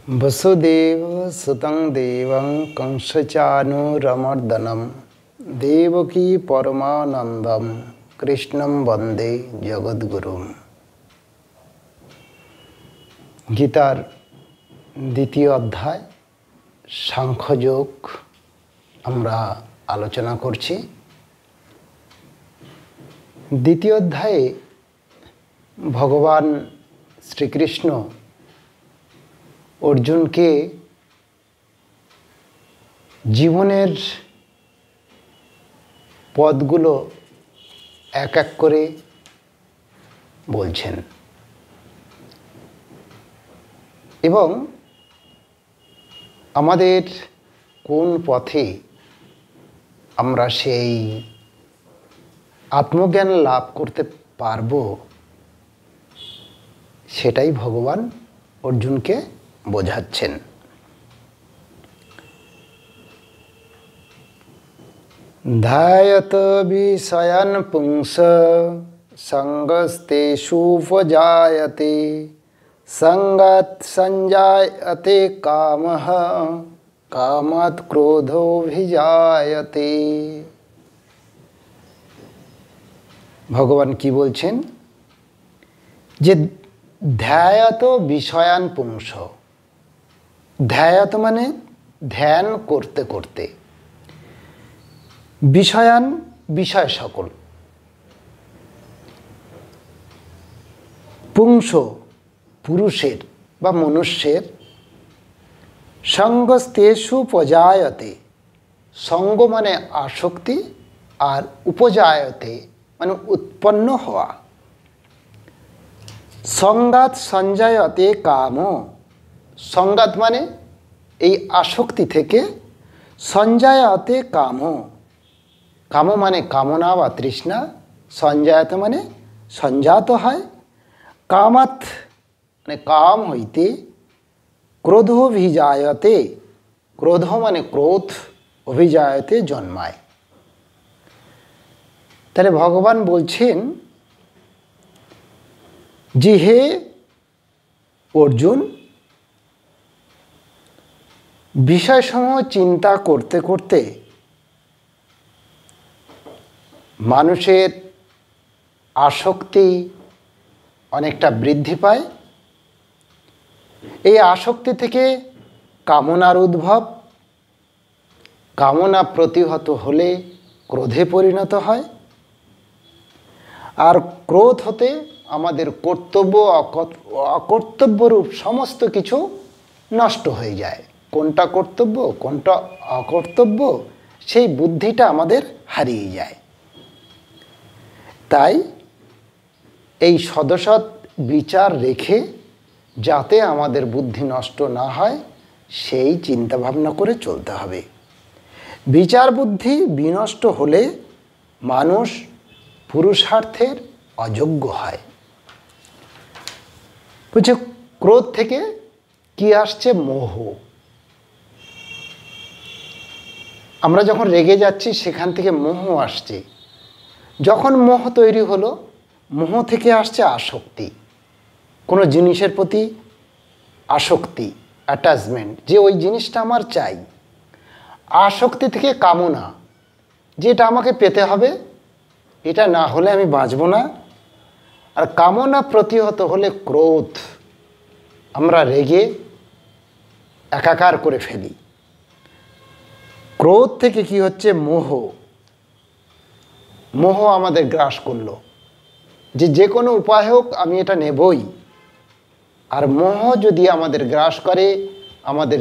वसुदेव सुतं देवं कंसचानूरमर्दनं देवकी परमानंदम कृष्णं वंदे जगद्गुरुम। गीतार द्वितीय अध्याय सांख्ययोग আমরা আলোচনা করছি। দ্বিতীয় অধ্যায়ে ভগবান শ্রীকৃষ্ণ অর্জুনকে জীবনের পথগুলো এক এক করে বলছেন এবং আমাদের কোন পথে আমরা সেই আত্মজ্ঞান লাভ করতে পারবো সেটাই ভগবান অর্জুনকে বোঝাচ্ছেন। ধ্যায়ত বিষয়ান পুংস সঙ্গস্তেষুপজায়তে সঙ্গাৎ সঞ্জায়তে কামঃ কামাৎ ক্রোধোভিজায়তে। ভগবান কি বলছেন যে ধ্যায়ত বিষয়ান পুংস, ধ্যায়ত মানে ধ্যান করতে করতে, বিষয়ান বিষয় সকল, পুংস পুরুষের বা মনুষ্যের, সঙ্গস্তেষু উপজায়তে, সঙ্গ মানে আসক্তি আর উপজায়তে মানে উৎপন্ন হওয়া। সংঘাত সঞ্জায়তে কাম, সংঘাত মানে এই আসক্তি থেকে, সঞ্জায়তে কাম, কাম মানে কামনা বা তৃষ্ণা, সঞ্জায়ত মানে সঞ্জাত হয়, কামাত মানে কাম হইতে, ক্রোধোভিজায়তে, ক্রোধ মানে ক্রোধ, অভিজায়তে জন্মায়। তাহলে ভগবান বলছেন যে হে অর্জুন, বিষয়সমূহ চিন্তা করতে করতে মানুষের আসক্তি অনেকটা বৃদ্ধি পায়। এই আসক্তি থেকে কামনার উদ্ভব, কামনা প্রতিহত হলে ক্রোধে পরিণত হয়, আর ক্রোধ হতে আমাদের কর্তব্য অকর্তব্যরূপ সমস্ত কিছু নষ্ট হয়ে যায়। কোনটা কর্তব্য কোনটা অকর্তব্য সেই বুদ্ধিটা আমাদের হারিয়ে যায়। তাই এই সদসৎ বিচার রেখে যাতে আমাদের বুদ্ধি নষ্ট না হয় সেই চিন্তা ভাবনা করে চলতে হবে। বিচার বুদ্ধি বিনষ্ট হলে মানুষ পুরুষার্থের অযোগ্য হয়। বুঝছে, ক্রোধ থেকে কি আসছে? মোহ। আমরা যখন রেগে যাচ্ছি সেখান থেকে মোহ আসছে। যখন মোহ তৈরি হলো, মোহ থেকে আসছে আসক্তি, কোনো জিনিসের প্রতি আসক্তি, অ্যাটাচমেন্ট, যে ওই জিনিসটা আমার চাই। আসক্তি থেকে কামনা, যে এটা আমাকে পেতে হবে, এটা না হলে আমি বাঁচব না। আর কামনা প্রতিহত হলে ক্রোধ, আমরা রেগে একাকার করে ফেলি। ক্রোধ থেকে কি হচ্ছে? মোহ। মোহ আমাদের গ্রাস করলো যে কোনো উপায় হোক আমি এটা নেবই। আর মোহ যদি আমাদের গ্রাস করে, আমাদের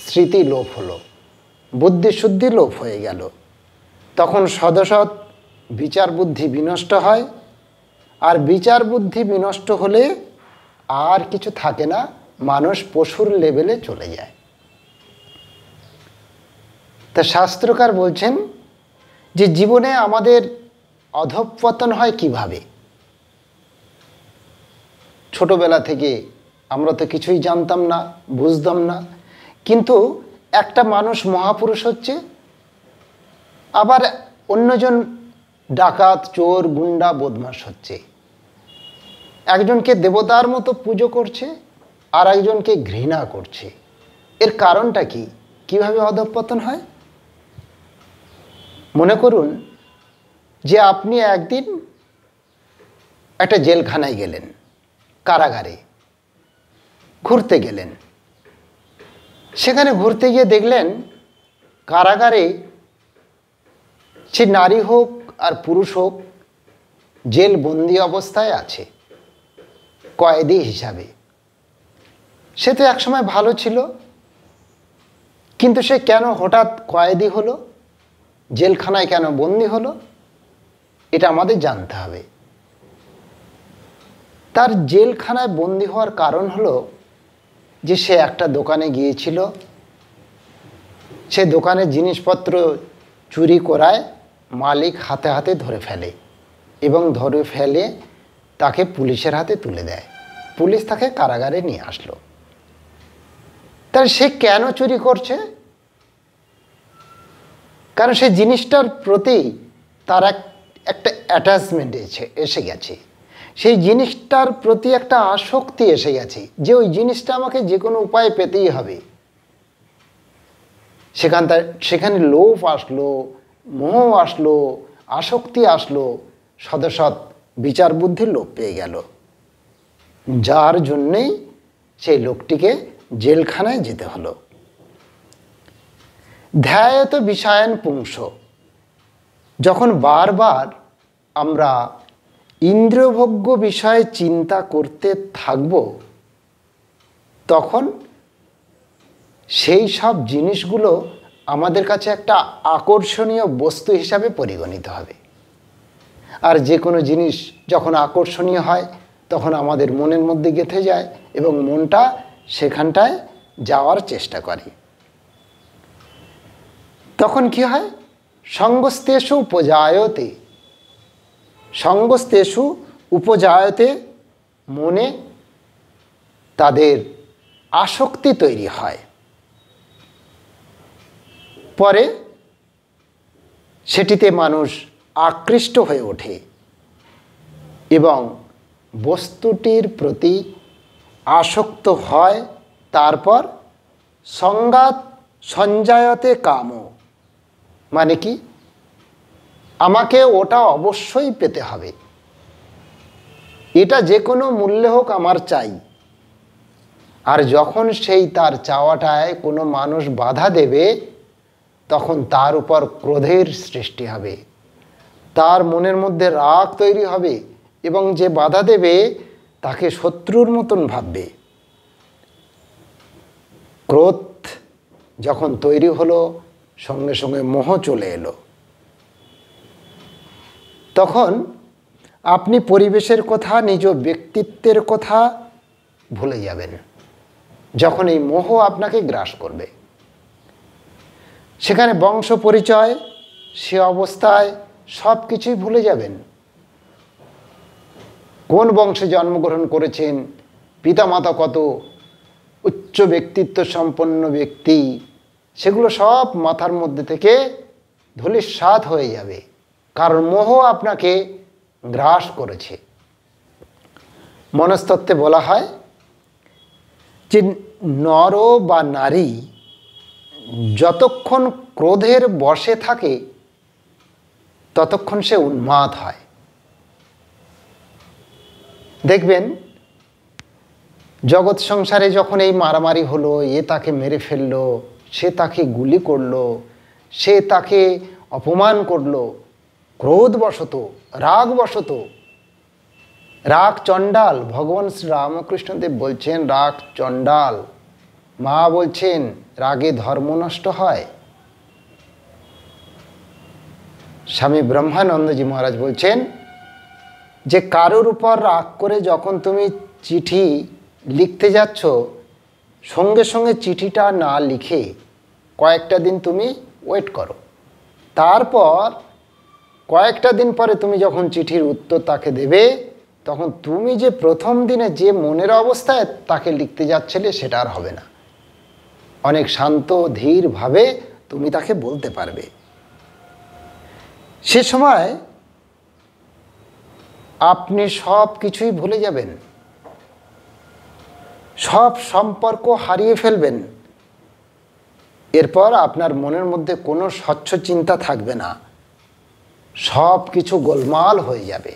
স্মৃতি লোপ হলো, বুদ্ধি শুদ্ধি লোপ হয়ে গেল, তখন সদসৎ বিচার বুদ্ধি বিনষ্ট হয়। আর বিচার বুদ্ধি বিনষ্ট হলে আর কিছু থাকে না, মানুষ পশুর লেভেলে চলে যায়। তা শাস্ত্রকার বলছেন যে জীবনে আমাদের অধঃপতন হয় কিভাবে। ছোটবেলা থেকে আমরা তো কিছুই জানতাম না, বুঝতাম না, কিন্তু একটা মানুষ মহাপুরুষ হচ্ছে, আবার অন্যজন ডাকাত, চোর, গুন্ডা, বদমাশ হচ্ছে। একজনকে দেবতার মতো পুজো করছে আর একজনকে ঘৃণা করছে। এর কারণটা কি? কিভাবে অধঃপতন হয়? মনে করুন যে আপনি একদিন একটা জেলখানায় গেলেন, কারাগারে ঘুরতে গেলেন। সেখানে ঘুরতে গিয়ে দেখলেন কারাগারে সে নারী হোক আর পুরুষ হোক জেল বন্দি অবস্থায় আছে কয়েদি হিসাবে। সে তো একসময় ভালো ছিল, কিন্তু সে কেন হঠাৎ কয়েদি হলো, জেলখানায় কেন বন্দি হলো, এটা আমাদের জানতে হবে। তার জেলখানায় বন্দি হওয়ার কারণ হলো যে সে একটা দোকানে গিয়েছিল, সে দোকানের জিনিসপত্র চুরি করায় মালিক হাতে হাতে ধরে ফেলে এবং ধরে ফেলে তাকে পুলিশের হাতে তুলে দেয়। পুলিশ তাকে কারাগারে নিয়ে আসলো। তাহলে সে কেন চুরি করছে? কারণ সে জিনিসটার প্রতি তার একটা অ্যাটাচমেন্ট এসে গেছে, সেই জিনিসটার প্রতি একটা আসক্তি এসে গেছে যে ওই জিনিসটা আমাকে যে কোনো উপায়ে পেতেই হবে। সেখানে লোভ আসলো, মোহ আসলো, আসক্তি আসলো, সদসৎ বিচার বুদ্ধির লোপ পেয়ে গেল, যার জন্যেই সেই লোকটিকে জেলখানায় যেতে হলো। ধ্যায়ত বিষয়ান পুংস, যখন বারবার আমরা ইন্দ্রিয়ভোগ্য বিষয়ে চিন্তা করতে থাকব, তখন সেই সব জিনিসগুলো আমাদের কাছে একটা আকর্ষণীয় বস্তু হিসাবে পরিগণিত হবে। আর যে কোনো জিনিস যখন আকর্ষণীয় হয় তখন আমাদের মনের মধ্যে গেঁথে যায় এবং মনটা সেখানটায় যাওয়ার চেষ্টা করে। তখন কি হয়? সঙ্গস্তেষু উপজায়তে, সঙ্গস্তেষু উপজায়তে, মনে তাদের আসক্তি তৈরি হয়। পরে সেটিতে মানুষ আকৃষ্ট হয়ে ওঠে এবং বস্তুটির প্রতি আসক্ত হয়। তারপর সংঘাত সঞ্জায়তে কাম, মানে কি? আমাকে ওটা অবশ্যই পেতে হবে, এটা যে কোনো মূল্যে হোক আমার চাই। আর যখন সেই তার চাওয়াটায় কোনো মানুষ বাধা দেবে, তখন তার উপর ক্রোধের সৃষ্টি হবে, তার মনের মধ্যে রাগ তৈরি হবে এবং যে বাধা দেবে তাকে শত্রুর মতন ভাববে। ক্রোধ যখন তৈরি হলো, সঙ্গে সঙ্গে মোহ চলে এলো। তখন আপনি পরিবেশের কথা, নিজ ব্যক্তিত্বের কথা ভুলে যাবেন। যখন এই মোহ আপনাকে গ্রাস করবে, সেখানে বংশ পরিচয়, সে অবস্থায় সব কিছুই ভুলে যাবেন। কোন বংশে জন্মগ্রহণ করেছেন, পিতামাতা কত উচ্চ ব্যক্তিত্ব সম্পন্ন ব্যক্তি, সেগুলো সব মাথার মধ্যে থেকে ধূলিসাৎ হয়ে যাবে, কারণ মোহ আপনাকে গ্রাস করেছে। মনস্তত্ত্বে বলা হয় যে নর বা নারী যতক্ষণ ক্রোধের বশে থাকে ততক্ষণ সে উন্মাদ হয়। দেখবেন জগৎ সংসারে যখন এই মারামারি হলো, এ তাকে মেরে ফেললো, সে তাকে গুলি করলো, সে তাকে অপমান করলো, ক্রোধবশত, রাগবশত। রাগ চণ্ডাল, ভগবান শ্রী রামকৃষ্ণদেব বলছেন রাগ চণ্ডাল। মা বলছেন রাগে ধর্ম নষ্ট হয়। স্বামী ব্রহ্মানন্দজি মহারাজ বলছেন যে কারোর উপর রাগ করে যখন তুমি চিঠি লিখতে যাচ্ছ, সঙ্গে সঙ্গে চিঠিটা না লিখে কয়েকটা দিন তুমি ওয়েট করো। তারপর কয়েকটা দিন পরে তুমি যখন চিঠির উত্তর তাকে দেবে, তখন তুমি যে প্রথম দিনে যে মনের অবস্থায় তাকে লিখতে যাচ্ছিলে সেটা আর হবে না। অনেক শান্ত ধীরভাবে তুমি তাকে বলতে পারবে। সে সময় আপনি সব কিছুই ভুলে যাবেন, সব সম্পর্ক হারিয়ে ফেলবেন এরপর আপনার মনের মধ্যে কোনো স্বচ্ছ চিন্তা থাকবে না, সব কিছু গোলমাল হয়ে যাবে।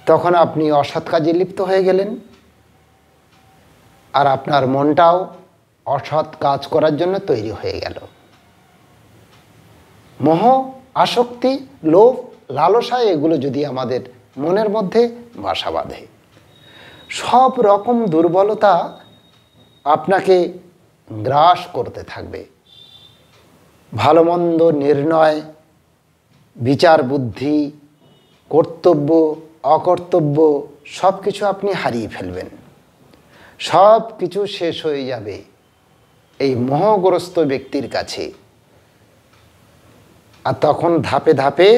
তখন আপনি অসৎ কাজে লিপ্ত হয়ে গেলেন, আর আপনার মনটাও অসৎ কাজ করার জন্য তৈরি হয়ে গেল। মোহ, আসক্তি, লোভ, লালসা এগুলো যদি আমাদের মনের মধ্যে বাসা বাঁধে, সব রকম দুর্বলতা আপনাকে গ্রাস করতে থাকবে। ভালো মন্দ নির্ণয়, বিচার বুদ্ধি, কর্তব্য অকর্তব্য সব কিছু আপনি হারিয়ে ফেলবেন। সব কিছু শেষ হয়ে যাবে এই মোহগ্রস্ত ব্যক্তির কাছে। আর তখন ধাপে ধাপে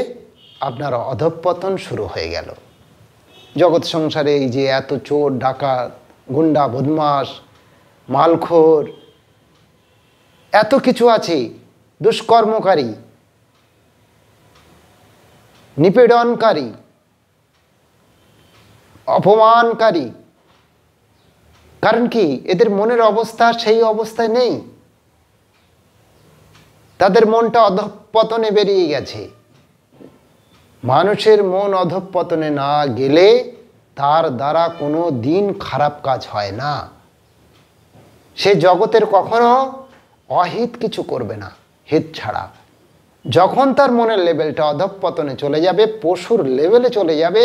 আপনার অধঃপতন শুরু হয়ে গেল। জগৎ সংসারে এই যে এত চোর ডাকাত, গুন্ডা, বদমাশ, মালখোর, এত কিছু আছে, দুষ্কর্মকারী, নিপীড়নকারী, অপমানকারী, কারণ কি এদের মনের অবস্থা সেই অবস্থায় নেই। তাদের মনটা অধঃপতনে বেরিয়ে গেছে। মানুষের মন অধঃপতনে না গেলে তার দ্বারা কোনো দিন খারাপ কাজ হয় না। সে জগতের কখনো অহিত কিছু করবে না, হিত ছাড়া। যখন তার মনের লেভেলটা অধঃপতনে চলে যাবে, পশুর লেভেলে চলে যাবে,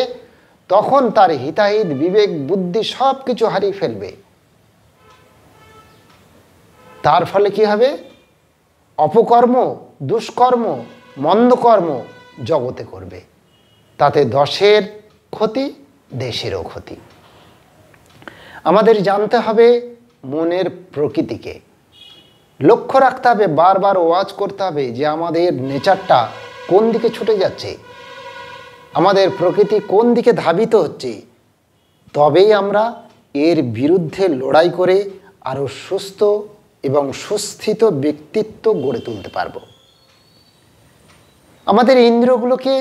তখন তার হিতাহিত বিবেক বুদ্ধি সব কিছু হারিয়ে ফেলবে। তার ফলে কি হবে? অপকর্ম, দুষ্কর্ম, মন্দকর্ম জগতে করবে। তাতে দশের ক্ষতি, দেশেরও ক্ষতি। আমাদের জানতে হবে মনের প্রকৃতিকে, লক্ষ্য রাখতে হবে, বারবার ওয়াচ করতে হবে যে আমাদের নেচারটা কোন দিকে ছুটে যাচ্ছে, আমাদের প্রকৃতি কোন দিকে ধাবিত হচ্ছে। তবেই আমরা এর বিরুদ্ধে লড়াই করে আরও সুস্থ এবং সুস্থিত ব্যক্তিত্ব গড়ে তুলতে পারব। আমাদের ইন্দ্রিয়গুলোকে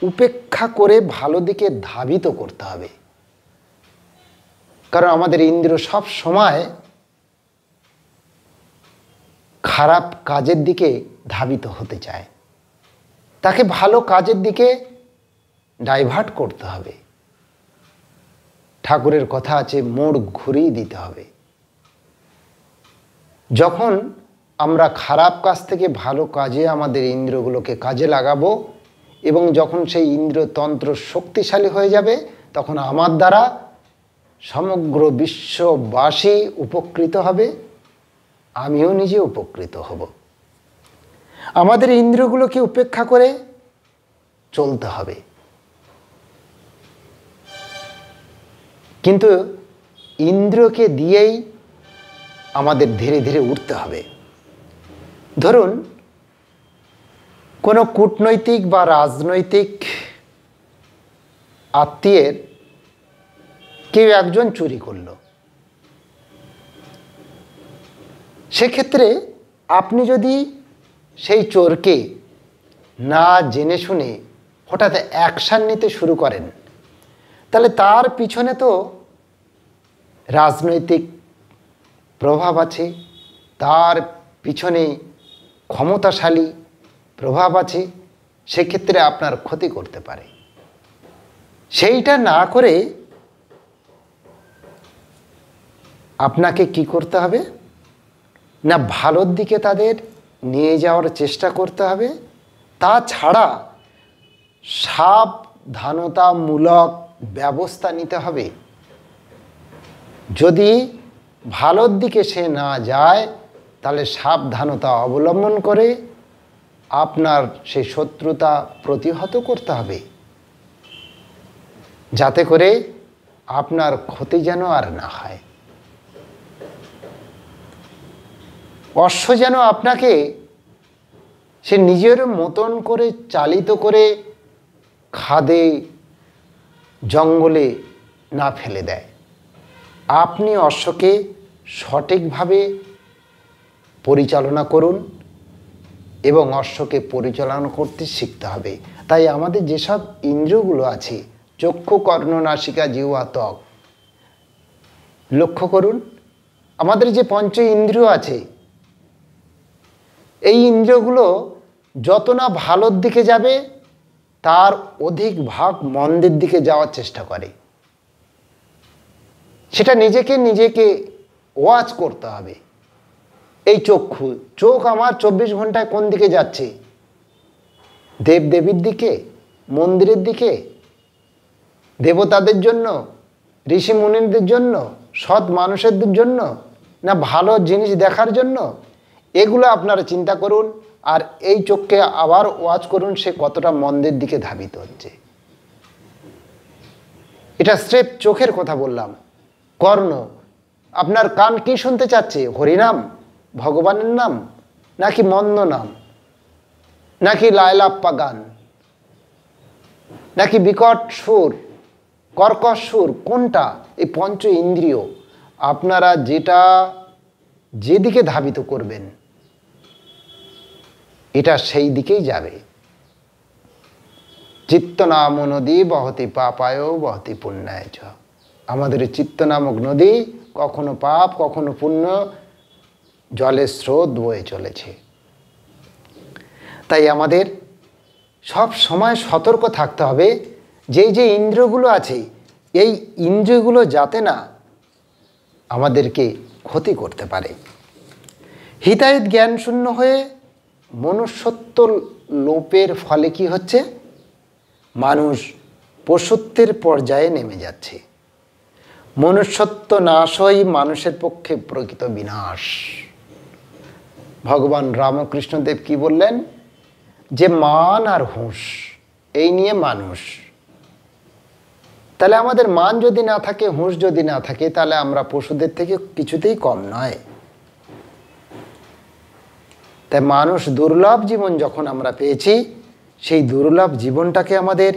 উপেক্ষা করে ভালো দিকে ধাবিত করতে হবে, কারণ আমাদের ইন্দ্রিয় সব সময় খারাপ কাজের দিকে ধাবিত হতে চায়। তাকে ভালো কাজের দিকে ডাইভার্ট করতে হবে। ঠাকুরের কথা আছে, মোড় ঘুরিয়ে দিতে হবে। যখন আমরা খারাপ কাজ থেকে ভালো কাজে আমাদের ইন্দ্রিয়গুলোকে কাজে লাগাবো এবং যখন সেই ইন্দ্রিয়তন্ত্র শক্তিশালী হয়ে যাবে, তখন আমার দ্বারা সমগ্র বিশ্ববাসী উপকৃত হবে, আমিও নিজে উপকৃত হব। আমাদের ইন্দ্রিয়গুলোকে উপেক্ষা করে চলতে হবে। কিন্তু ইন্দ্রিয়কে দিয়েই আমাদের ধীরে ধীরে উঠতে হবে। ধরুন কোনো কূটনৈতিক বা রাজনৈতিক আত্মীয়ের কেউ একজন চুরি করল, সেক্ষেত্রে আপনি যদি সেই চোরকে না জেনে শুনে হঠাৎ অ্যাকশান নিতে শুরু করেন, তাহলে তার পিছনে তো রাজনৈতিক প্রভাব আছে, তার পিছনে ক্ষমতাশালী প্রভাব আছে, সেক্ষেত্রে আপনার ক্ষতি করতে পারে। সেইটা না করে আপনাকে কি করতে হবে না, ভালোর দিকে তাদের নিয়ে যাওয়ার চেষ্টা করতে হবে। তাছাড়া সাবধানতামূলক ব্যবস্থা নিতে হবে। যদি ভালোর দিকে সে না যায়, তাহলে সাবধানতা অবলম্বন করে আপনার সেই শত্রুতা প্রতিহত করতে হবে, যাতে করে আপনার ক্ষতি যেন আর না হয়। অশ্ব যেন আপনাকে সে নিজের মতন করে চালিত করে খাদে জঙ্গলে না ফেলে দেয়। আপনি অশ্বকে সঠিকভাবে পরিচালনা করুন এবং অশ্বকে পরিচালনা করতে শিখতে হবে। তাই আমাদের যেসব ইন্দ্রিয়গুলো আছে, চক্ষু, কর্ণ, নাসিকা, জিহ্বা, ত্বক, লক্ষ্য করুন, আমাদের যে পঞ্চ ইন্দ্রিয় আছে, এই ইন্দ্রিয়গুলো যত না ভালোর দিকে যাবে তার অধিক ভাগ মন্দের দিকে যাওয়ার চেষ্টা করে। সেটা নিজেকে ওয়াচ করতে হবে। এই চোখ আমার 24 ঘন্টায় কোন দিকে যাচ্ছে? দেবদেবীর দিকে, মন্দিরের দিকে, দেবতাদের জন্য, ঋষি মুনিদের জন্য, সৎ মানুষের জন্য, না ভালো জিনিস দেখার জন্য? এগুলো আপনারা চিন্তা করুন। আর এই চোখকে আবার ওয়াচ করুন সে কতটা মন্দের দিকে ধাবিত হচ্ছে। এটা স্রেফ চোখের কথা বললাম। কর্ণ, আপনার কান কি শুনতে চাচ্ছে? হরিনাম, ভগবানের নাম, নাকি মন্দ নাম, নাকি লায়লাপ্পা গান, নাকি বিকট সুর, কর্কশ সুর? কোনটা? এই পঞ্চ ইন্দ্রিয় আপনারা যেদিকে ধাবিত করবেন এটা সেই দিকেই যাবে। চিত্ত নাম নদী বহতি পাপায় বহতি পুণ্যায় চ। আমাদের চিত্ত নামক নদী কখনো পাপ কখনো পুণ্য জলের স্রোত বয়ে চলেছে। তাই আমাদের সব সময় সতর্ক থাকতে হবে যে ইন্দ্রিয়গুলো আছে এই ইন্দ্রিয়গুলো যাতে না আমাদেরকে ক্ষতি করতে পারে। হিতাহিত জ্ঞান শূন্য হয়ে মনুষ্যত্ব লোপের ফলে কি হচ্ছে? মানুষ পশুত্বের পর্যায়ে নেমে যাচ্ছে। মনুষ্যত্ব নাশই মানুষের পক্ষে প্রকৃত বিনাশ। ভগবান রামকৃষ্ণদেব কি বললেন? যে মান আর হুঁশ এই নিয়ে মানুষ। তাহলে আমাদের মান যদি না থাকে, হুঁশ যদি না থাকে, তাহলে আমরা পশুদের থেকে কিছুতেই কম নয়। তাই মানুষ দুর্লভ জীবন যখন আমরা পেয়েছি, সেই দুর্লভ জীবনটাকে আমাদের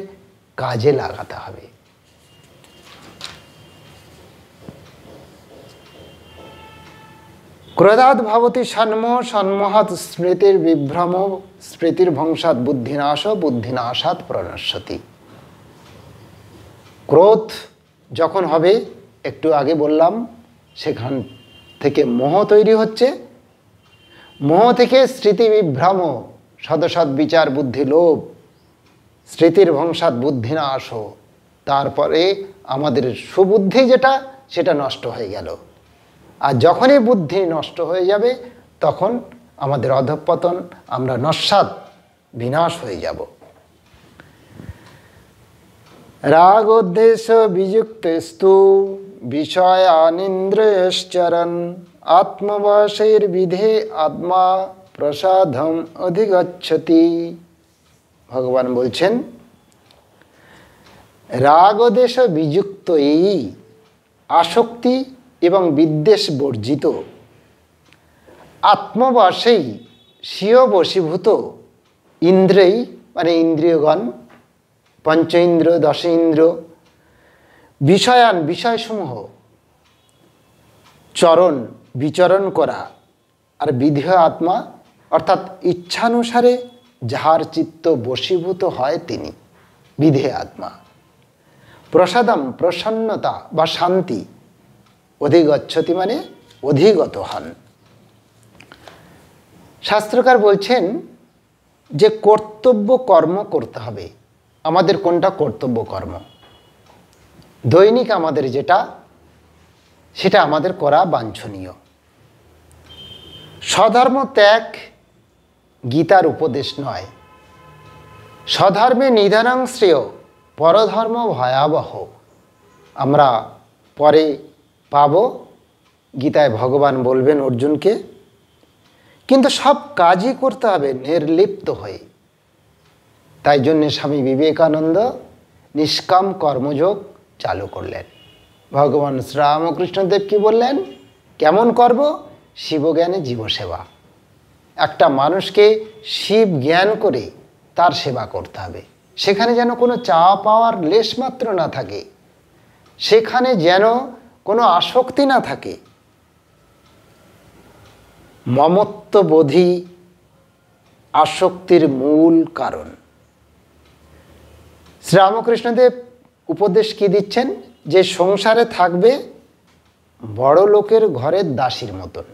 কাজে লাগাতে হবে। ক্রোধাৎ ভবতি সন্মোহ, সন্মোহাৎ স্মৃতির বিভ্রম, স্মৃতির ভংসাৎ বুদ্ধিনাশ, বুদ্ধিনাশাৎ প্রণশ্যতি। ক্রোধ যখন হবে, একটু আগে বললাম, সেখান থেকে মোহ তৈরি হচ্ছে। মোহ থেকে স্মৃতি বিভ্রম, সদসৎ বিচার বুদ্ধি লোভ, স্মৃতির ভংসাৎ বুদ্ধিনাশ। তারপরে আমাদের সুবুদ্ধি যেটা সেটা নষ্ট হয়ে গেল। আর যখনই বুদ্ধি নষ্ট হয়ে যাবে তখন আমাদের অধঃপতন, আমরা নস্যাৎ বিনাশ হয়ে যাব। রাগোদ্দেশ্য বিযুক্তেস্তু বিষয়ানিন্দ্রিয়শ্চরণ, আত্মবশের বিধে আত্মা প্রসাদম অধিগচ্ছতি। ভগবান বলছেন রাগদেশ বিযুক্ত এই আসক্তি এবং বিদ্বেষ বর্জিত, আত্মবশেই স্বীয় বশীভূত ইন্দ্রিয় মানে ইন্দ্রিয়গণ, পঞ্চ ইন্দ্র, দশ ইন্দ্র, বিষয়ান বিষয়সমূহ চরণ বিচরণ করা, আর বিধেয় আত্মা অর্থাৎ ইচ্ছানুসারে যাহার চিত্ত বশীভূত হয় তিনি বিধেয় আত্মা। প্রসাদম প্রসন্নতা বা শান্তি, অধিগচ্ছতি মানে অধিগত হন। শাস্ত্রকার বলছেন যে কর্তব্য কর্ম করতে হবে। আমাদের কোনটা কর্তব্য কর্ম? দৈনিক আমাদের যেটা, সেটা আমাদের করা বাঞ্ছনীয়। স্বধর্ম ত্যাগ গীতার উপদেশ নয়। স্বধর্মে নিধনাং শ্রেয়, পরধর্ম ভয়াবহ। আমরা পরে পাব, গীতায় ভগবান বলবেন অর্জুনকে। কিন্তু সব কাজই করতে হবে নির্লিপ্ত হয়ে। তাই জন্যে স্বামী বিবেকানন্দ নিষ্কাম কর্মযোগ চালু করলেন। ভগবান শ্রীরামকৃষ্ণদেব কি বললেন? কেমন করব? শিবজ্ঞানে জীবসেবা। একটা মানুষকে শিব জ্ঞান করে তার সেবা করতে হবে। সেখানে যেন কোনো চাওয়া পাওয়ার লেশমাত্র না থাকে, সেখানে যেন কোনো আসক্তি না থাকে। মমত্ববোধই আসক্তির মূল কারণ। শ্রীরামকৃষ্ণদেব উপদেশ কি দিচ্ছেন? যে সংসারে থাকবে বড় লোকের ঘরের দাসীর মতন।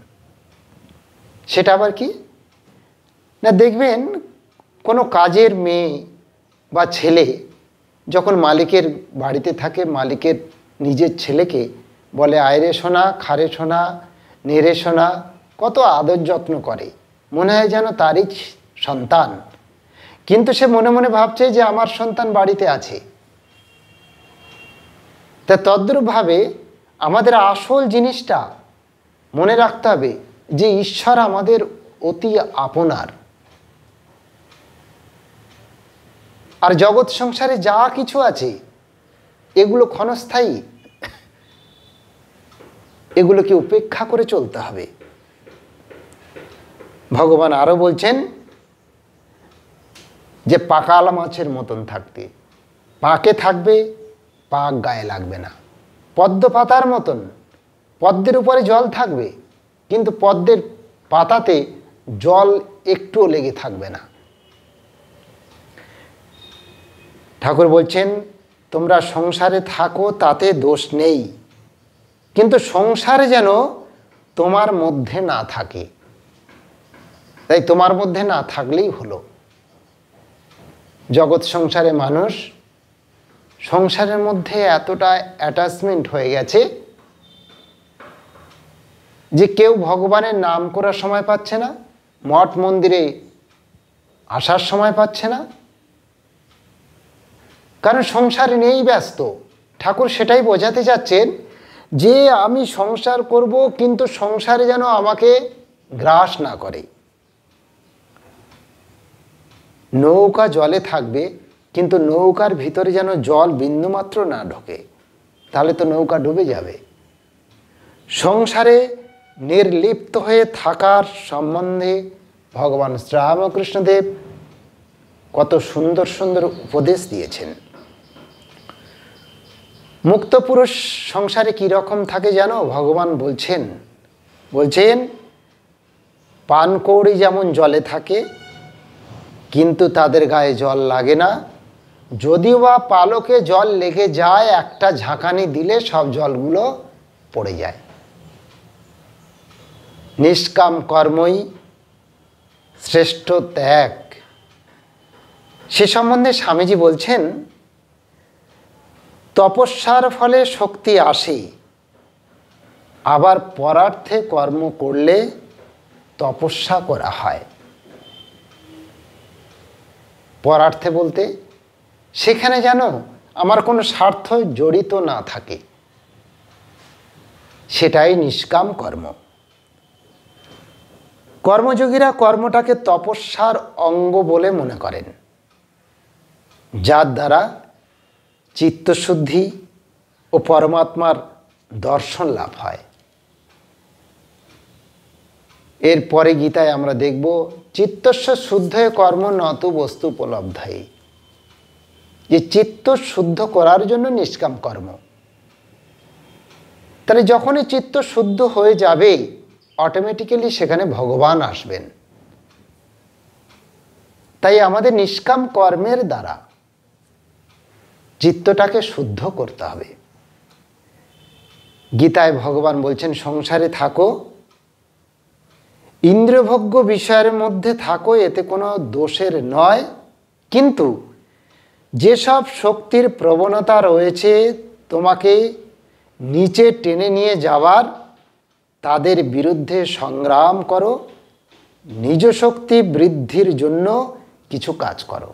সেটা আবার কি? না, দেখবেন কোনো কাজের মেয়ে বা ছেলে যখন মালিকের বাড়িতে থাকে, মালিকের নিজের ছেলেকে বলে আয়রে সোনা, খারে সোনা, নেড়ে সোনা, কত আদর যত্ন করে, মনে হয় যেন তারই সন্তান, কিন্তু সে মনে মনে ভাবছে যে আমার সন্তান বাড়িতে আছে। তা তদ্রূপভাবে আমাদের আসল জিনিসটা মনে রাখতে হবে যে ঈশ্বর আমাদের অতি আপনার। আর জগৎ সংসারে যা কিছু আছে এগুলো ক্ষণস্থায়ী, এগুলোকে উপেক্ষা করে চলতে হবে। ভগবান আরো বলছেন যে পাকাল মাছের মতন থাকতে, পাকে থাকবে, পাক গায়ে লাগবে না। পদ্ম পাতার মতন, পদ্মের উপরে জল থাকবে কিন্তু পদ্মের পাতাতে জল একটুও লেগে থাকবে না। ঠাকুর বলছেন তোমরা সংসারে থাকো, তাতে দোষ নেই, কিন্তু সংসারে যেন তোমার মধ্যে না থাকে। তাই তোমার মধ্যে না থাকলেই হলো। জগৎ সংসারে মানুষ সংসারের মধ্যে এতটা অ্যাটাচমেন্ট হয়ে গেছে যে কেউ ভগবানের নাম করার সময় পাচ্ছে না, মঠ মন্দিরে আসার সময় পাচ্ছে না, কারণ সংসারে নেই, ব্যস্ত। ঠাকুর সেটাই বোঝাতে চাচ্ছেন যে আমি সংসার করব কিন্তু সংসারে যেন আমাকে গ্রাস না করে। নৌকা জলে থাকবে কিন্তু নৌকার ভিতরে যেন জল বিন্দুমাত্র না ঢোকে, তাহলে তো নৌকা ডুবে যাবে। সংসারে নির্লিপ্ত হয়ে থাকার সম্বন্ধে ভগবান শ্রীরামকৃষ্ণদেব কত সুন্দর সুন্দর উপদেশ দিয়েছেন। মুক্ত পুরুষ সংসারে কি রকম থাকে জানো? ভগবান বলছেন পানকৌড়ি যেমন জলে থাকে কিন্তু তাদের গায়ে জল লাগে না, যদিও বা পালকে জল লেগে যায়, একটা ঝাঁকানি দিলে সব জলগুলো পড়ে যায়। নিষ্কাম কর্মই শ্রেষ্ঠ ত্যাগ। সে সম্বন্ধে স্বামীজি বলছেন তপস্যার ফলে শক্তি আসে, আবার পরার্থে কর্ম করলে তপস্যা করা হয়। পরার্থে বলতে সেখানে যেন আমার কোনো স্বার্থ জড়িত না থাকে, সেটাই নিষ্কাম কর্ম। কর্মযোগীরা কর্মটাকে তপস্যার অঙ্গ বলে মনে করেন, যার দ্বারা চিত্তশুদ্ধি ও পরমাত্মার দর্শন লাভ হয়। এরপরে গীতায় আমরা দেখব চিত্তস্য শুদ্ধয়ে কর্ম নত বস্তু উপলব্ধয়ে, যে চিত্ত শুদ্ধ করার জন্য নিষ্কাম কর্ম। তাহলে যখনই চিত্ত শুদ্ধ হয়ে যাবে অটোমেটিক্যালি সেখানে ভগবান আসবেন। তাই আমাদের নিষ্কাম কর্মের দ্বারা চিত্তটাকে শুদ্ধ করতে হবে। গীতায় ভগবান বলছেন সংসারে থাকো, ইন্দ্রিয়ভোগ্য বিষয়ের মধ্যে থাকো, এতে কোনো দোষের নয়, কিন্তু যেসব শক্তির প্রবণতা রয়েছে তোমাকে নিচে টেনে নিয়ে যাওয়ার, তাদের বিরুদ্ধে সংগ্রাম করো, নিজ শক্তি বৃদ্ধির জন্য কিছু কাজ করো।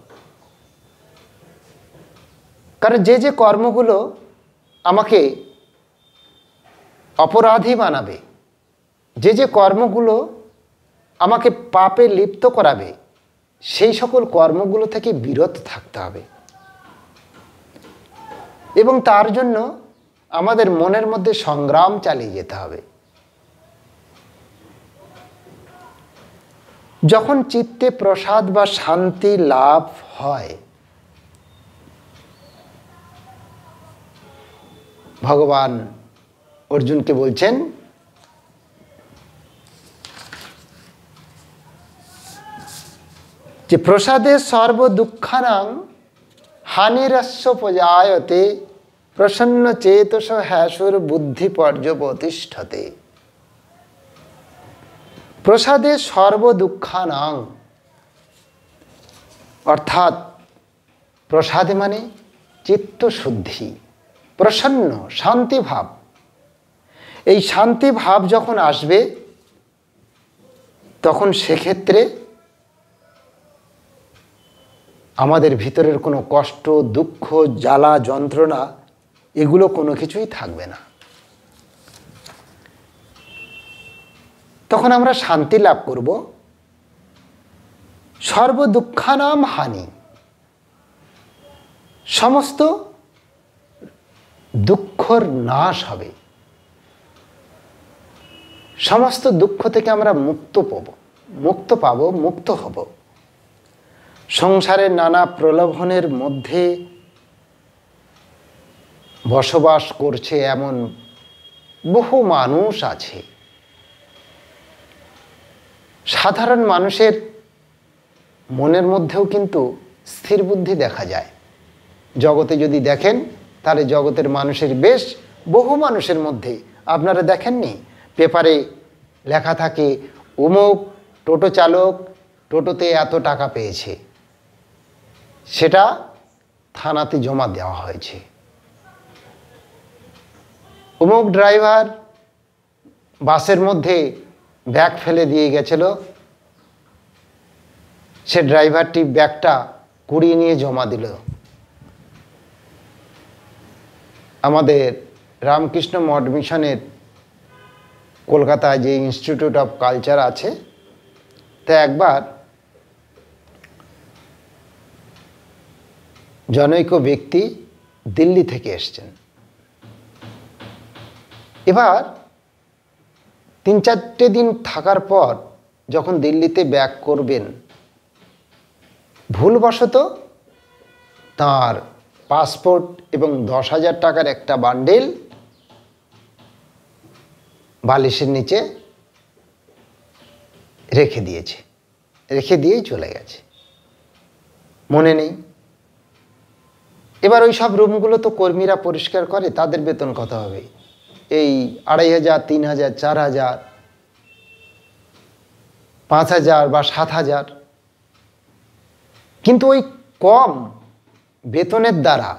কারণ যে যে কর্মগুলো আমাকে অপরাধী বানাবে, যে যে কর্মগুলো আমাকে পাপে লিপ্ত করাবে, সেই সকল কর্মগুলো থেকে বিরত থাকতে হবে। এবং তার জন্য আমাদের মনের মধ্যে সংগ্রাম চালিয়ে যেতে হবে। যখন চিত্তে প্রসাদ বা শান্তি লাভ হয়, ভগবান অর্জুনকে বলছেন যে প্রসাদে সর্ব দুঃখানাং হানিরস্য পজায়তে প্রসন্ন চেতস হ্যাসুর বুদ্ধি পর্যবতিষ্ঠতে। প্রসাদে সর্ব দুঃখানাং, অর্থাৎ প্রসাদে মানে চিত্তশুদ্ধি, প্রসন্ন শান্তি ভাব। এই শান্তি ভাব যখন আসবে তখন সেক্ষেত্রে আমাদের ভিতরের কোনো কষ্ট, দুঃখ, জ্বালা, যন্ত্রণা এগুলো কোনো কিছুই থাকবে না। তখন আমরা শান্তি লাভ করব। সর্ব দুঃখানাম হানি, সমস্ত দুঃখর নাশ হবে, সমস্ত দুঃখ থেকে আমরা মুক্ত পাব, মুক্ত হব। সংসারের নানা প্রলোভনের মধ্যে বসবাস করছে এমন বহু মানুষ আছে। সাধারণ মানুষের মনের মধ্যেও কিন্তু স্থির বুদ্ধি দেখা যায়। জগতে যদি দেখেন তাহলে জগতের মানুষের বেশ বহু মানুষের মধ্যে আপনারা দেখেননি পেপারে লেখা থাকে অমুক টোটো চালক টোটোতে এত টাকা পেয়েছে, সেটা থানাতে জমা দেওয়া হয়েছে। অমুক ড্রাইভার বাসের মধ্যে ব্যাগ ফেলে দিয়ে গেছিল, সে ড্রাইভারটি ব্যাগটা কুড়িয়ে নিয়ে জমা দিল। আমাদের রামকৃষ্ণ মঠ মিশনের কলকাতায় যে ইনস্টিটিউট অফ কালচার আছে, তা একবার জনৈক ব্যক্তি দিল্লি থেকে এসছেন। এবার 3-4 দিন থাকার পর যখন দিল্লিতে ব্যাক করবেন, ভুলবশত তার পাসপোর্ট এবং 10,000 টাকার একটা বান্ডেল বালিশের নিচে রেখে দিয়েই চলে গেছে, মনে নেই। এবার ওই সব রুমগুলো তো কর্মীরা পরিষ্কার করে, তাদের বেতন কত হবে? এই 2,500, 3,000, 4,000, 5,000 বা 7,000। কিন্তু ওই কম বেতনের দ্বারা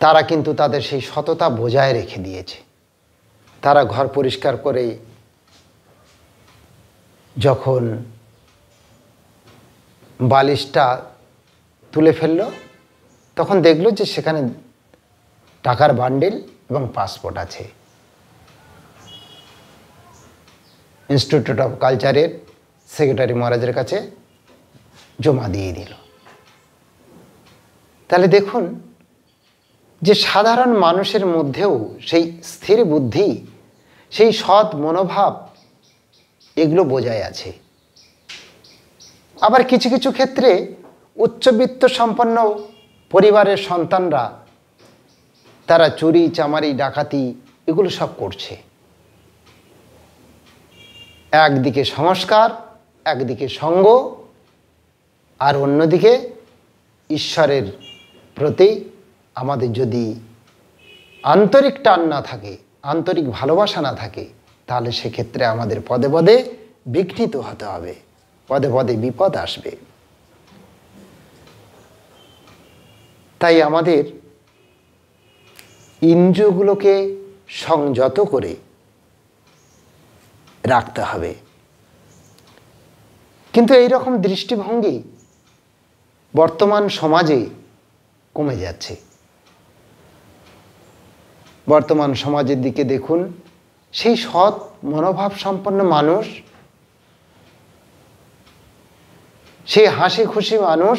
তারা কিন্তু তাদের সেই সততা বজায় রেখে দিয়েছে। তারা ঘর পরিষ্কার করে যখন বালিশটা তুলে ফেলল, তখন দেখলো যে সেখানে টাকার বান্ডেল এবং পাসপোর্ট আছে। ইনস্টিটিউট অফ কালচারের সেক্রেটারি মহারাজের কাছে জমা দিয়ে দিল। তাহলে দেখুন যে সাধারণ মানুষের মধ্যেও সেই স্থির বুদ্ধি, সেই সৎ মনোভাব এগুলো বজায় আছে। আবার কিছু কিছু ক্ষেত্রে উচ্চবিত্ত সম্পন্ন পরিবারের সন্তানরা তারা চুরি, চামারি, ডাকাতি এগুলো সব করছে। একদিকে সংস্কার, একদিকে সঙ্গ, আর অন্যদিকে ঈশ্বরের প্রতি আমাদের যদি আন্তরিক টান না থাকে, আন্তরিক ভালোবাসা না থাকে, তাহলে সেক্ষেত্রে আমাদের পদে পদে বিঘ্নিত হতে হবে, পদে পদে বিপদ আসবে। তাই আমাদের ইন্দ্রিয়গুলোকে সংযত করে রাখতে হবে। কিন্তু এই রকম দৃষ্টিভঙ্গি বর্তমান সমাজে কমে যাচ্ছে। বর্তমান সমাজের দিকে দেখুন, সেই সৎ মনোভাব সম্পন্ন মানুষ, সেই হাসি খুশি মানুষ,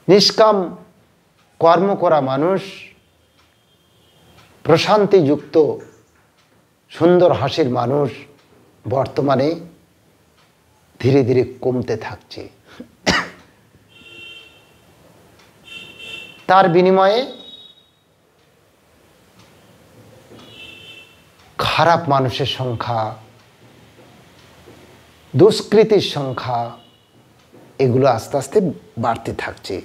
নিষ্কাম কর্ম করা মানুষ, প্রশান্তিযুক্ত সুন্দর হাসির মানুষ বর্তমানে ধীরে ধীরে কমতে থাকছে। তার বিনিময়ে খারাপ মানুষের সংখ্যা, দুষ্কৃতির সংখ্যা এগুলো আস্তে আস্তে বাড়তে থাকছে।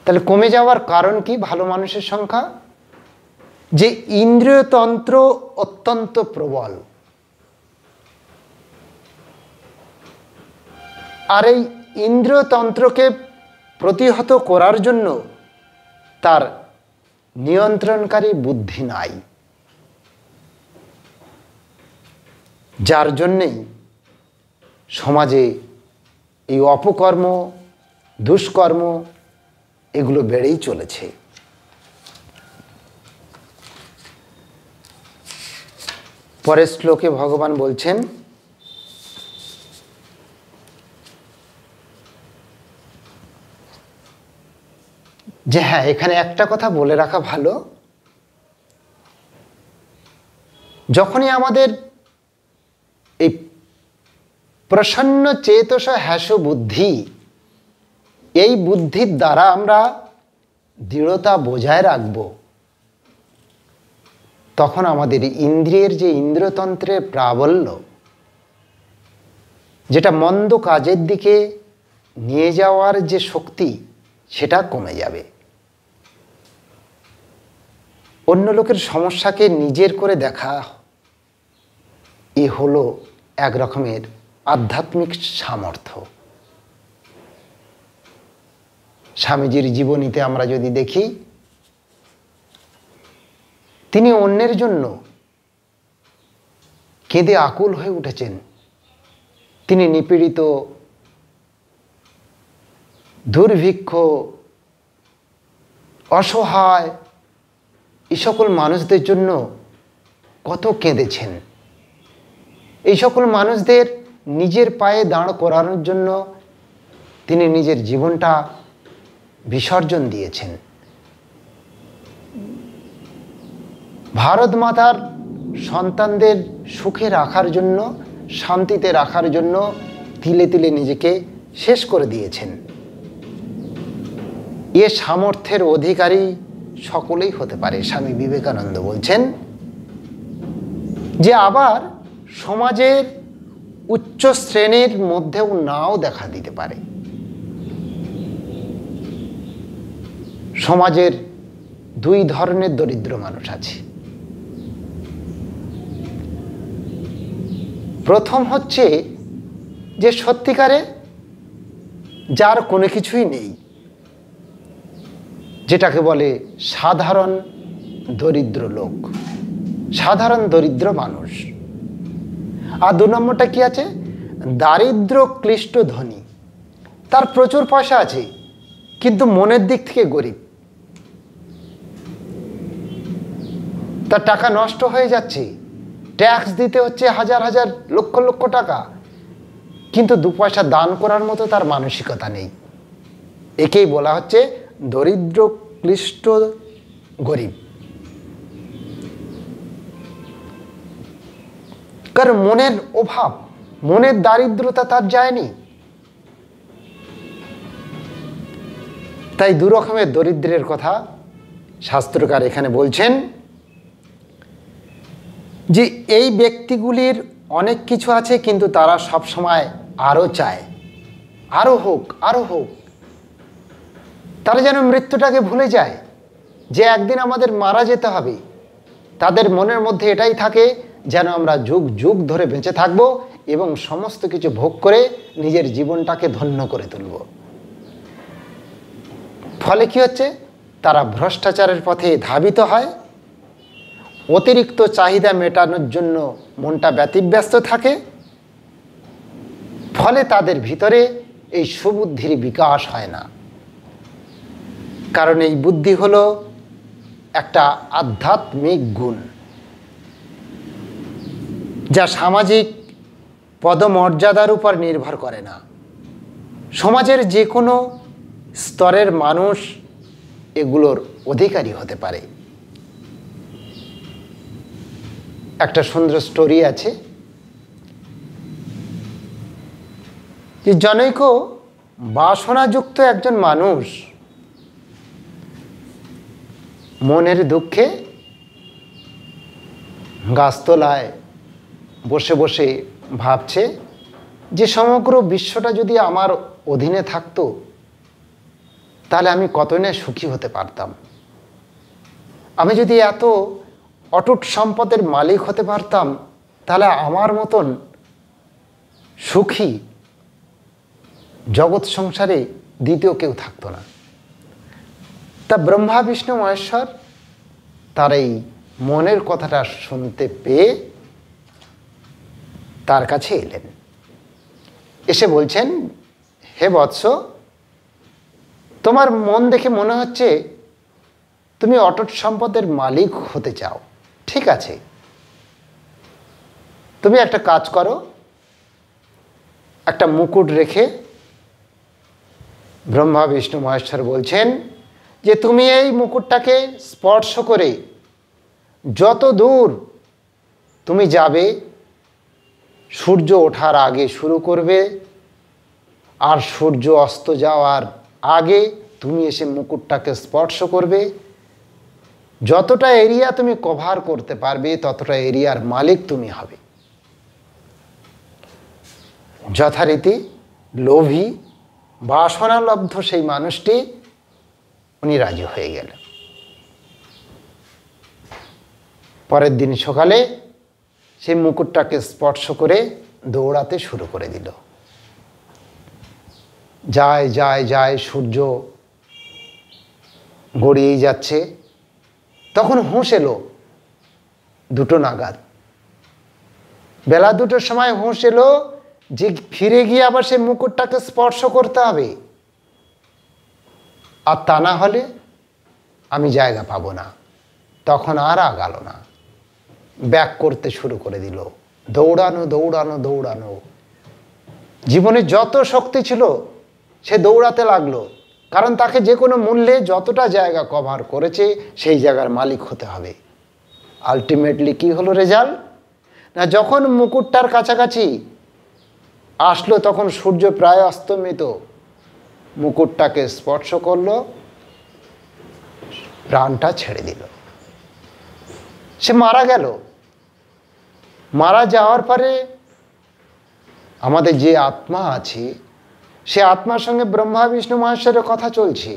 তাহলে কমে যাওয়ার কারণ কি? ভালো মানুষের সংখ্যা যে ইন্দ্রিয়তন্ত্র অত্যন্ত প্রবল, আর এই ইন্দ্রিয়তন্ত্রকে প্রতিহত করার জন্য তার নিয়ন্ত্রণকারী বুদ্ধি নাই, যার জন্যেই সমাজে এই অপকর্ম, দুষ্কর্ম এগুলো বেড়েই চলেছে। পরের শ্লোকে ভগবান বলছেন, যে হ্যাঁ, এখানে একটা কথা বলে রাখা ভালো, যখনই আমাদের এই প্রসন্ন চেতস হ্যাস বুদ্ধি, এই বুদ্ধির দ্বারা আমরা দৃঢ়তা বজায় রাখব, তখন আমাদের ইন্দ্রিয়ের যে ইন্দ্রতন্ত্রের প্রাবল্য, যেটা মন্দ কাজের দিকে নিয়ে যাওয়ার যে শক্তি, সেটা কমে যাবে। অন্য লোকের সমস্যাকে নিজের করে দেখা, এ হলো এক রকমের আধ্যাত্মিক সামর্থ্য। স্বামীজির জীবনীতে আমরা যদি দেখি, তিনি অন্যের জন্য কেঁদে আকুল হয়ে উঠেছেন। তিনি নিপীড়িত, দুর্ভিক্ষ, অসহায় এই সকল মানুষদের জন্য কত কেঁদেছেন। এই সকল মানুষদের নিজের পায়ে দাঁড় করানোর জন্য তিনি নিজের জীবনটা বিসর্জন দিয়েছেন। ভারত মাতার সন্তানদের সুখে রাখার জন্য, শান্তিতে রাখার জন্য তিলে তিলে নিজেকে শেষ করে দিয়েছেন। এ সামর্থ্যের অধিকারী সকলেই হতে পারে। স্বামী বিবেকানন্দ বলছেন যে আবার সমাজের উচ্চ শ্রেণীর মধ্যেও নাও দেখা দিতে পারে। সমাজের দুই ধরনের দরিদ্র মানুষ আছে। প্রথম হচ্ছে যে সত্যিকারে যার কোনো কিছুই নেই, যেটাকে বলে সাধারণ দরিদ্র লোক, সাধারণ দরিদ্র মানুষ। আর দু নম্বরটা কি আছে? দারিদ্র ক্লিষ্ট ধনী। তার প্রচুর পয়সা আছে কিন্তু মনের দিক থেকে গরিব। তার টাকা নষ্ট হয়ে যাচ্ছে, ট্যাক্স দিতে হচ্ছে হাজার হাজার লক্ষ লক্ষ টাকা, কিন্তু দু পয়সা দান করার মতো তার মানসিকতা নেই। একেই বলা হচ্ছে দরিদ্র ক্লিষ্ট গরিব। কারণ মনের অভাব, মনের দারিদ্রতা তার যায়নি। তাই দু রকমের দরিদ্রের কথা শাস্ত্রকার এখানে বলছেন, যে এই ব্যক্তিগুলির অনেক কিছু আছে কিন্তু তারা সব সময় আরও চায়, আরও হোক, আরও হোক। তারা যেন মৃত্যুটাকে ভুলে যায়, যে একদিন আমাদের মারা যেতে হবে। তাদের মনের মধ্যে এটাই থাকে যেন আমরা যুগ যুগ ধরে বেঁচে থাকব এবং সমস্ত কিছু ভোগ করে নিজের জীবনটাকে ধন্য করে তুলব। ফলে কি হচ্ছে? তারা ভ্রষ্টাচারের পথে ধাবিত হয়, অতিরিক্ত চাহিদা মেটানোর জন্য মনটা ব্যতিব্যস্ত থাকে। ফলে তাদের ভিতরে এই সুবুদ্ধির বিকাশ হয় না। কারণ এই বুদ্ধি হলো একটা আধ্যাত্মিক গুণ, যা সামাজিক পদমর্যাদার উপর নির্ভর করে না। সমাজের যে কোনো স্তরের মানুষ এগুলোর অধিকারী হতে পারে। একটা সুন্দর স্টোরি আছে, যে জনৈক বাসনাযুক্ত একজন মানুষ মনের দুঃখে গাছতলায় বসে বসে ভাবছে যে সমগ্র বিশ্বটা যদি আমার অধীনে থাকতো তাহলে আমি কতই না সুখী হতে পারতাম। আমি যদি এত অটুট সম্পদের মালিক হতে পারতাম, তাহলে আমার মতন সুখী জগৎ সংসারে দ্বিতীয় কেউ থাকতো না। তা ব্রহ্মা বিষ্ণু মহেশ্বর তার এই মনের কথাটা শুনতে পেয়ে তার কাছে এলেন। এসে বলছেন, হে বৎস, তোমার মন দেখে মনে হচ্ছে তুমি অটুট সম্পদের মালিক হতে চাও। ঠিক আছে, তুমি একটা কাজ করো, একটা মুকুট রেখে ব্রহ্মা বিষ্ণু মহেশ্বর বলছেন যে তুমি এই মুকুটটাকে স্পর্শ করে যত দূর তুমি যাবে, সূর্য ওঠার আগে শুরু করবে, আর সূর্য অস্ত যাওয়ার আগে তুমি এসে মুকুটটাকে স্পর্শ করবে। যতটা এরিয়া তুমি কভার করতে পারবে ততটা এরিয়ার মালিক তুমি হবে। যথারীতি লোভী বাসনালব্ধ সেই মানুষটি উনি রাজি হয়ে গেলেন। পরের দিন সকালে সেই মুকুটটাকে স্পর্শ করে দৌড়াতে শুরু করে দিল। যায় যায় যায়, সূর্য গড়িয়েই যাচ্ছে। তখন হুঁশ এলো 2টো নাগাদ। বেলা 2টোর সময় হুঁশ এলো যে ফিরে গিয়ে আবার সেই মুকুটটাকে স্পর্শ করতে হবে, আর তা না হলে আমি জায়গা পাবো না। তখন আর আগালো না, ব্যাক করতে শুরু করে দিল। দৌড়ানো দৌড়ানো দৌড়ানো, জীবনে যত শক্তি ছিল সে দৌড়াতে লাগলো, কারণ তাকে যে কোনো মূল্যে যতটা জায়গা কভার করেছে সেই জায়গার মালিক হতে হবে। আলটিমেটলি কি হলো রেজাল্ট? না, যখন মুকুটটার কাছাকাছি আসলো তখন সূর্য প্রায় অস্তমিত। মুকুটটাকে স্পর্শ করলো, প্রাণটা ছেড়ে দিল, সে মারা গেল। মারা যাওয়ার পরে আমাদের যে আত্মা আছে, সে আত্মার সঙ্গে ব্রহ্মা বিষ্ণু মহেশ্বরের কথা চলছে।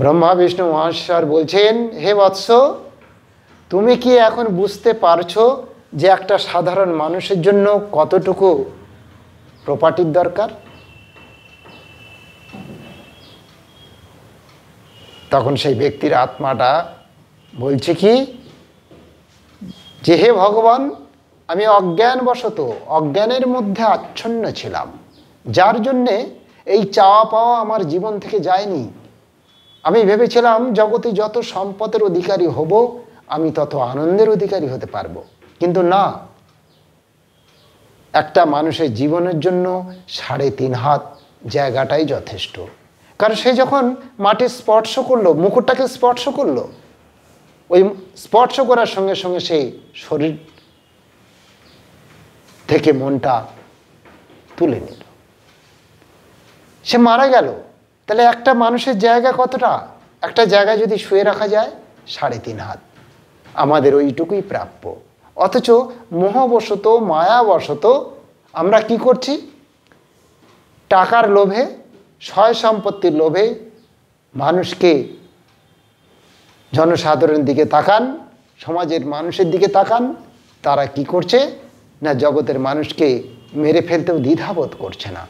ব্রহ্মা বিষ্ণু মহেশ্বর বলছেন, হে বৎস, তুমি কি এখন বুঝতে পারছো যে একটা সাধারণ মানুষের জন্য কতটুকু প্রপার্টির দরকার? তখন সেই ব্যক্তির আত্মাটা বলছে কি, যে হে ভগবান, আমি অজ্ঞানবশত অজ্ঞানের মধ্যে আচ্ছন্ন ছিলাম, যার জন্যে এই চাওয়া পাওয়া আমার জীবন থেকে যায়নি। আমি ভেবেছিলাম জগতে যত সম্পদের অধিকারী হব আমি তত আনন্দের অধিকারী হতে পারবো, কিন্তু না, একটা মানুষের জীবনের জন্য 3.5 হাত জায়গাটাই যথেষ্ট। কারণ সে যখন মাটি স্পর্শ করলো, মুকুটটাকে স্পর্শ করলো, ওই স্পর্শ করার সঙ্গে সঙ্গে সেই শরীর থেকে মনটা তুলে নিল, সে মারা গেল। তাহলে একটা মানুষের জায়গা কতটা? একটা জায়গা যদি শুয়ে রাখা যায় 3.5 হাত, আমাদের ওইটুকুই প্রাপ্য। অথচ মোহবশত মায়াবশত আমরা কি করছি? টাকার লোভে, সয় সম্পত্তির লোভে মানুষকে, জনসাধারণের দিকে তাকান, সমাজের মানুষের দিকে তাকান, তারা কি করছে না, জগতের মানুষকে মেরে ফেলতেও দ্বিধাবোধ করছে না,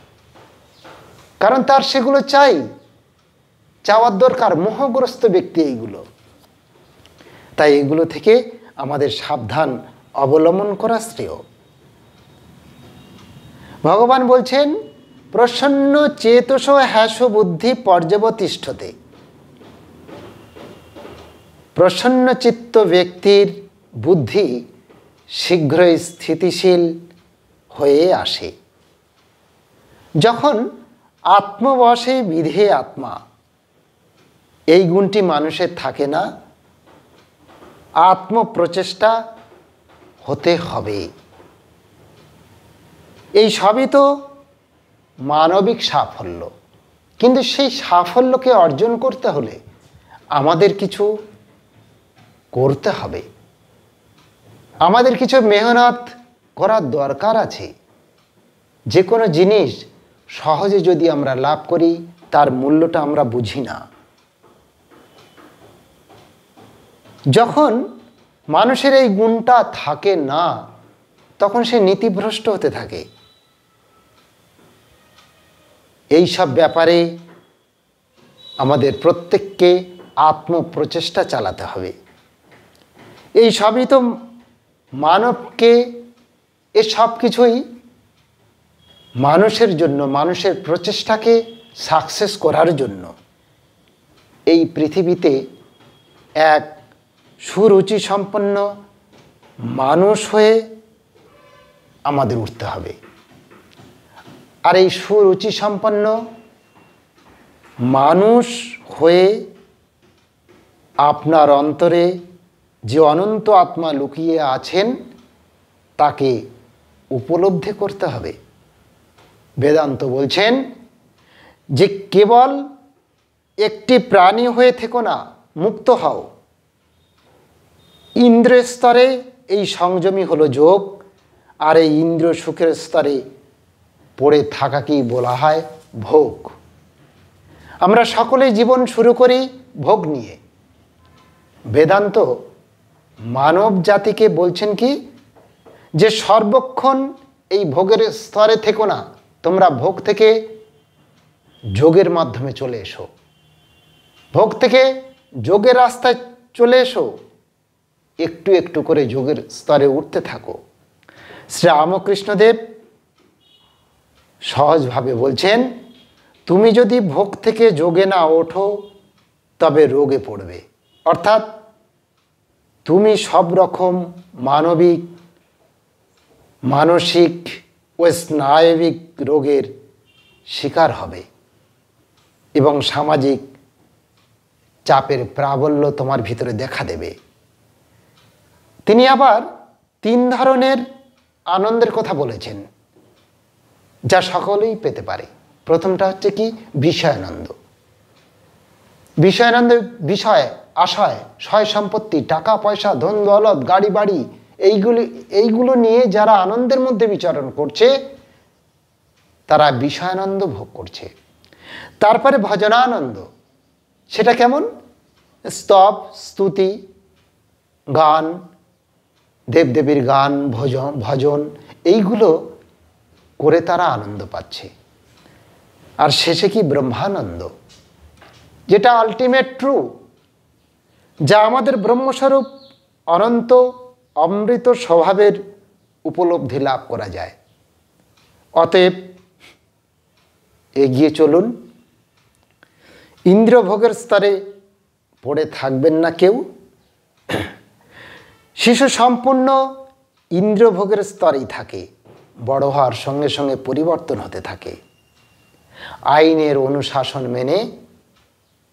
কারণ তার সেগুলো চাই, চাওয়ার দরকার। মোহগ্রস্ত ব্যক্তি এইগুলো। তাই এগুলো থেকে আমাদের সাবধান অবলম্বন করা শ্রেয়। ভগবান বলছেন, প্রসন্ন চেতস হ্যাস বুদ্ধি পর্যবতিষ্ঠতে। প্রসন্ন চিত্ত ব্যক্তির বুদ্ধি শীঘ্রই স্থিতিশীল হয়ে আসে। যখন আত্মবশে বিধে আত্মা, এই গুণটি মানুষের থাকে না, আত্মপ্রচেষ্টা হতে হবে। এই সবই তো মানবিক সাফল্য, কিন্তু সেই সাফল্যকে অর্জন করতে হলে আমাদের কিছু করতে হবে, আমাদের কিছু মেহনত করার দরকার আছে। যে কোনো জিনিস সহজে যদি আমরা লাভ করি তার মূল্যটা আমরা বুঝি না। যখন মানুষের এই গুণটা থাকে না, তখন সে নীতিভ্রষ্ট হতে থাকে। এই সব ব্যাপারে আমাদের প্রত্যেককে আত্মপ্রচেষ্টা চালাতে হবে। এই সবই তো মানবকে, এ সব কিছুই মানুষের জন্য, মানুষের প্রচেষ্টাকে সাকসেস করার জন্য। এই পৃথিবীতে এক সুরুচি সম্পন্ন মানুষ হয়ে আমাদের উঠতে হবে। আর এই সুরুচি সম্পন্ন মানুষ হয়ে আপনার অন্তরে যে অনন্ত আত্মা লুকিয়ে আছেন তাকে উপলব্ধি করতে হবে। বেদান্ত বলছেন যে কেবল একটি প্রাণী হয়ে থেকো না, মুক্ত হও। ইন্দ্রিয় স্তরে এই সংযমী হলো যোগ, আর এই ইন্দ্রিয় সুখের স্তরে পড়ে থাকাকেই বলা হয় ভোগ। আমরা সকলেই জীবন শুরু করি ভোগ নিয়ে। বেদান্ত মানব জাতিকে বলছেন কি, যে সর্বক্ষণ এই ভোগের স্তরে থেকো না, তোমরা ভোগ থেকে যোগের মাধ্যমে চলে এসো, ভোগ থেকে যোগের রাস্তায় চলে এসো, একটু একটু করে যোগের স্তরে উঠতে থাকো। শ্রী রামকৃষ্ণদেব সহজভাবে বলছেন, তুমি যদি ভোগ থেকে যোগে না ওঠো তবে রোগে পড়বে। অর্থাৎ তুমি সব রকম মানবিক, মানসিক ও স্নায়বিক রোগের শিকার হবে এবং সামাজিক চাপের প্রাবল্য তোমার ভিতরে দেখা দেবে। তিনি আবার 3 ধরনের আনন্দের কথা বলেছেন, যা সকলেই পেতে পারে। প্রথমটা হচ্ছে কি, বিষয়ানন্দ। বিষয়ানন্দ বিষয়, আশয়, সয় সম্পত্তি, টাকা পয়সা, ধন দৌলত, গাড়ি বাড়ি, এইগুলো নিয়ে যারা আনন্দের মধ্যে বিচরণ করছে তারা বিষয়ানন্দ ভোগ করছে। তারপরে ভজনানন্দ। সেটা কেমন? স্তব, স্তুতি, গান, দেবদেবীর গান, ভজন, এইগুলো করে তারা আনন্দ পাচ্ছে। আর শেষে কি, ব্রহ্মানন্দ, যেটা আলটিমেট ট্রু, যা আমাদের ব্রহ্মস্বরূপ অনন্ত অমৃত স্বভাবের উপলব্ধি লাভ করা যায়। অতএব এগিয়ে চলুন, ইন্দ্রিয় ভোগের স্তরে পড়ে থাকবেন না কেউ। শিশু সম্পূর্ণ ইন্দ্রিয় ভোগের স্তরেই থাকে, বড় হওয়ার সঙ্গে সঙ্গে পরিবর্তন হতে থাকে। আইনের অনুশাসন মেনে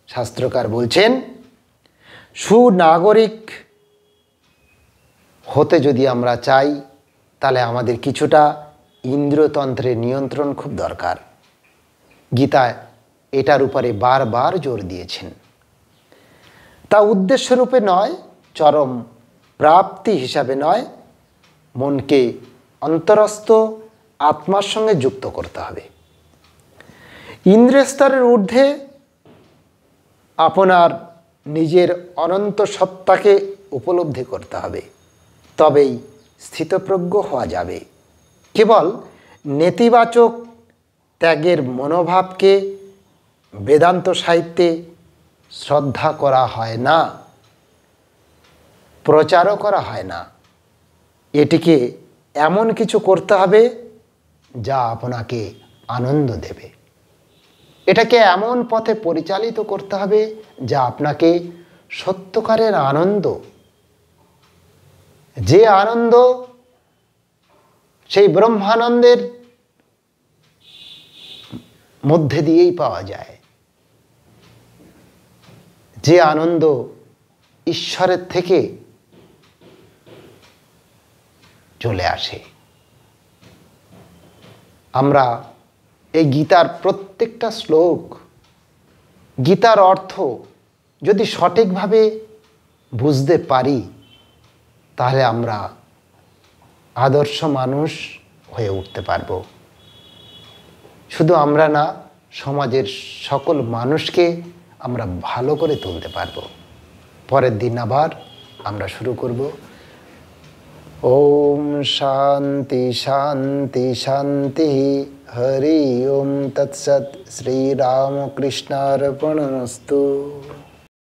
শাস্ত্রকার বলছেন, সুনাগরিক হতে যদি আমরা চাই তাহলে আমাদের কিছুটা ইন্দ্রিয়তন্ত্রের নিয়ন্ত্রণ খুব দরকার। গীতায় এটার উপরে বারবার জোর দিয়েছেন। তা উদ্দেশ্যরূপে নয়, চরম প্রাপ্তি হিসাবে নয়, মনকে অন্তরস্থ আত্মার সঙ্গে যুক্ত করতে হবে। ইন্দ্রিয় স্তরের ঊর্ধ্বে আপনার নিজের অনন্ত সত্তাকে উপলব্ধি করতে হবে, তবেই স্থিতপ্রজ্ঞ হওয়া যাবে। কেবল নেতিবাচক ত্যাগের মনোভাবকে বেদান্ত সাহিত্যে শ্রদ্ধা করা হয় না, প্রচারও করা হয় না। এটিকে এমন কিছু করতে হবে যা আপনাকে আনন্দ দেবে। এটাকে এমন পথে পরিচালিত করতে হবে যা আপনাকে সত্যকারের আনন্দ, যে আনন্দ সেই ব্রহ্মানন্দের মধ্যে দিয়েই পাওয়া যায়, যে আনন্দ ঈশ্বরের থেকে চলে আসে। আমরা এই গীতার প্রত্যেকটা শ্লোক, গীতার অর্থ যদি সঠিকভাবে বুঝতে পারি তাহলে আমরা আদর্শ মানুষ হয়ে উঠতে পারব। শুধু আমরা না, সমাজের সকল মানুষকে আমরা ভালো করে তুলতে পারব। পরের দিন আবার আমরা শুরু করব। ওম শান্তি শান্তি শান্তি, হরি ওম তৎসৎ, শ্রীরামকৃষ্ণার্পণমস্তু।